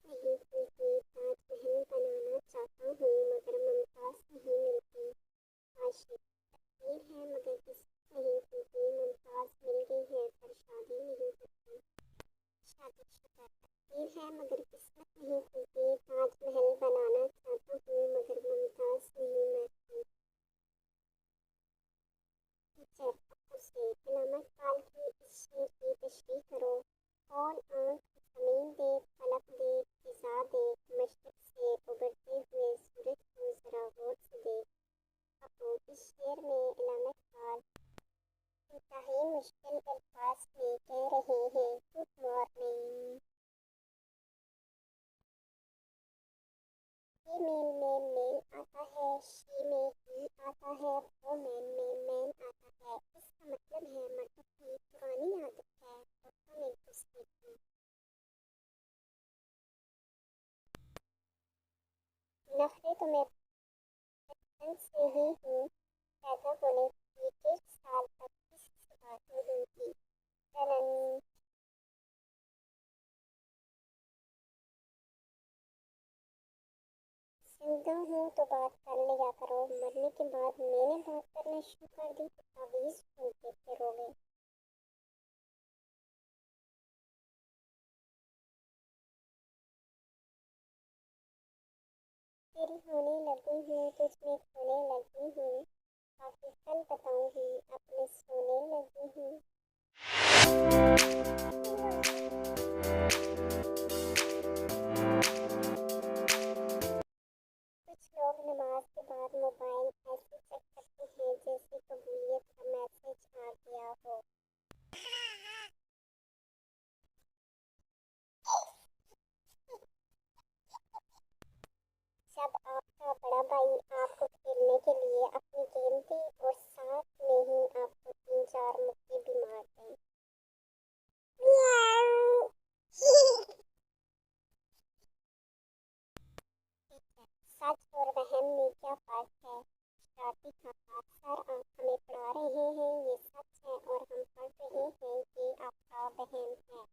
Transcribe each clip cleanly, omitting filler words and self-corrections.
नहीं खुलती, ताजमहल बनाना चाहता हूँ मगर मुमताज नहीं मिलती। आशिक तकदीर है मगर किस्मत नहीं खुलती, मुमताज मिल गई है पर शादी नहीं करती। शादीशुदा तकदीर है मगर किस्मत नहीं खुलती, ताजमहल बनाना चाहता हूँ मगर मुमताज नहीं मिलती। टीचर अब उसे इनामत काल की इस शेर की तशरीह करो। कौन आंख ज़मीन देख, फलक देख, फिज़ा देख, मशरिक़ से उभरते हुए सूरज को ज़रा गौर से देख। अब इस शेर में इनामत काल इंतहाई मुश्किल अल्फाज में कह रहे हैं गुड मॉर्निंग। ही में मेल आता है, शी में ही आता है, वो मैन में मैन आता है। इसका मतलब है मर्दों की पुरानी आदत है औरतों में घुसने की। नखरे तो मैं बचपन से ही हूँ, पैदा होने के 1 साल तक किसी से बात नहीं की। टनन जिंदा हूँ तो बात कर लिया करो, मरने के बाद मैंने बात करना शुरू कर दी तो तावीज़ ढूंढते फिरोगे। तेरी होने लगी हूँ, तुझमें खोने लगी हूँ, काफी कल बताऊंगी अपने सोने लगी हूँ। कुछ लोग नमाज के बाद मोबाइल ऐसे चेक करते हैं जैसे कबूलियत का मैसेज आ गया हो। जब आपका बड़ा भाई आपको खेलने के लिए अपनी गेंद दे और साथ में ही आपको 3-4 मुक्के भी मार दें। मियाऊ। ठीक है, सच और वहम में क्या फर्क है? शरारती काका सर आप हमें पढ़ा रहे हैं ये सच है और हम पढ़ रहे हैं ये आपका वहम है।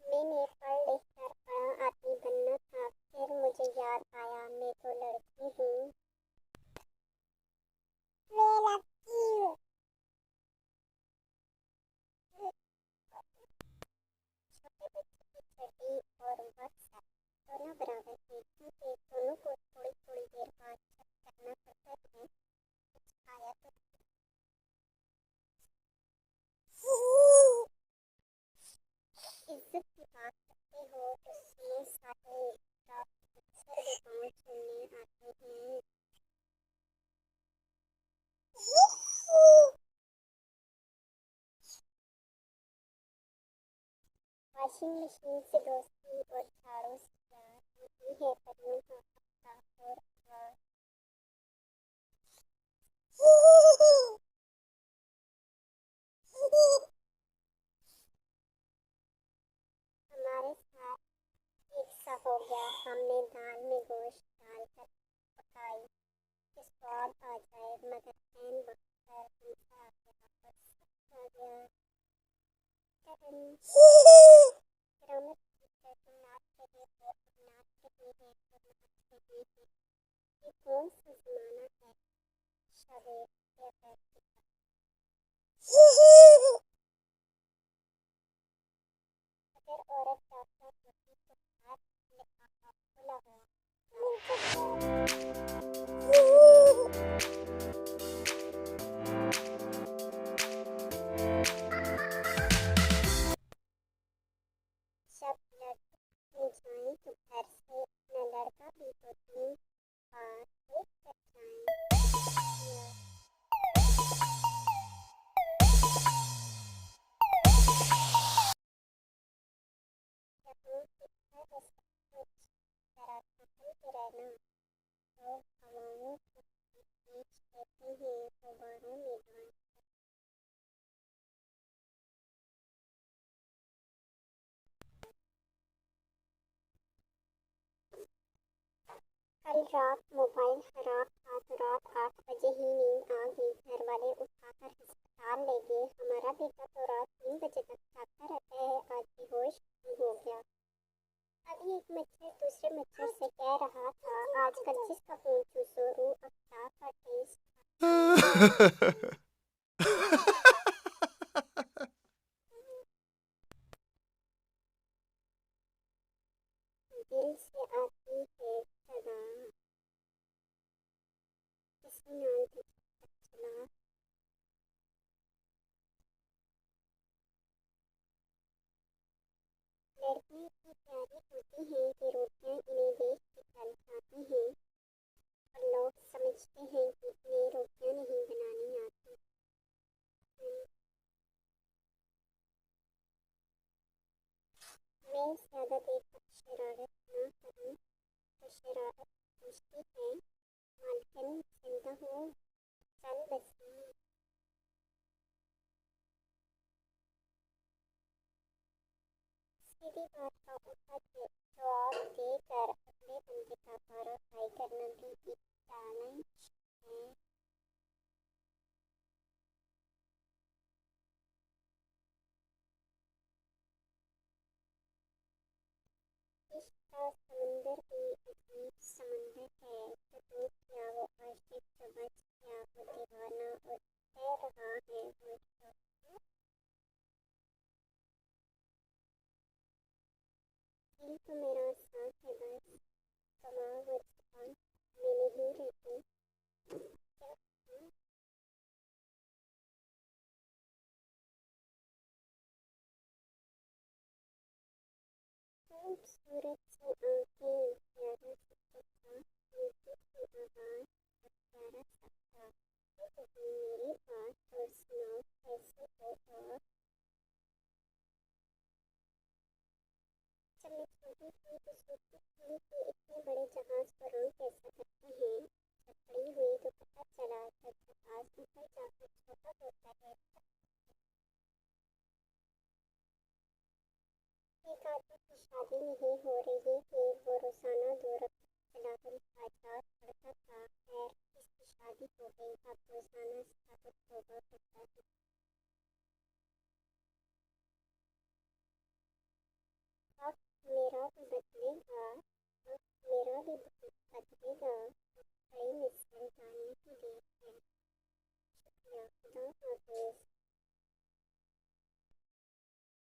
मैंने पढ़ लिख कर बड़ा आदमी बनना था, फिर मुझे याद आया मैं तो लड़की हूँ। मैं लड़की हूँ। छोटे बच्चे की छठी और व्हाट्सएप दोनों बराबर हैं क्योंकि दोनों को थोड़ी थोड़ी देर बाद चेक करना पड़ता है कुछ आया तो नहीं। इज्जत की बात करते हो तो सुनो सारे रात अक्सर भी गाँव सुनने आते हैं। वॉशिंग मशीन से दोस्ती और झाड़ू से प्यार होती है परियों का हफ्ता और अखबार। हमारे साथ एक सा हो गया, हमने दाल में गोश्त डालकर पकाई कि स्वाद आ जाए मगर ऐन वक्त पर हमसा आ गया और सब खा गया। टडन गिरामत टीचर तुम नाच रहे हो अब नाच रहे हैं और नाच रहे हैं। ये कौन सा जमाना है शबे बेगैरती का। अगर औरत डॉक्टर होती तो हाथ लिफाफा खुला हुआ। जब लड़के जाएं तो घर से अपना लड़का भी तो 3 बार देख कर जाएं। जहाँ कितना सब कुछ जरा संभल के रहना। लोग हवाओं को खींच लेते हैं गुब्बारों में डांस। कल रात मोबाइल खराब था तो रात 8 बजे ही नींद आ गई। घर वाले उठाकर अस्पताल ले गए। हमारा बेटा तो रात 3 बजे तक जागता रहता है, आज बेहोश ही हो गया। अभी एक मच्छर दूसरे मच्छर से कह रहा था, आजकल जिसका खून चूसो रूह अफ़ज़ा का टेस्ट दिल से आती है सदा, किसी नाल दी चला। लड़कियां इतनी प्यारी होती हैं कि रोटियां इन्हें देख के चल जाती हैं और लोग समझते हैं कि इन्हें रोटियां नहीं बनानी आती। मैं ज़्यादा देर तक शरारत न करूं तो शरारत पूछती है, मालकिन जिंदा हो, चल बसी। सीधी बात का उल्टा जवाब देकर अगले बंदे का पारा करना भी एक टैलेंट है। इश्क का समंदर भी अजीब समंदर है, जो डूब गया वो आशिक, जो बच गया वो दीवाना और तैर रहा है वो शौक। दिल तो मेरा साथ है बस, कमा वो जुबान मैं नहीं रहती। क्या खूबसूरत सी आंखें, प्यारा सा चेहरा, मीठी सी आवाज़ और प्यारा सा ख्याल। ये कहीं मेरी बात तो सुनो, कैसे हो आप? जब मैं छोटी थी तो सोचती थी कि इतने बड़े जहाज को रंग कैसे करते हैं। जब बड़ी हुई तो पता चला जब जहाज ऊपर जाकर छोटा होता है तब एक आदमी की शादी नहीं हो रही थी, वो रोजाना 2 रकात सलातुल हाजात पढ़ता था। खैर इसकी शादी हो गई, अब रोजाना सलातुल तौबा पढ़ता है। वक्त मेरा भी बदलेगा, वक्त मेरा भी बदलेगा, बड़ी मिसाल डालने की देर है। शुक्रिया, खुदा हाफिज।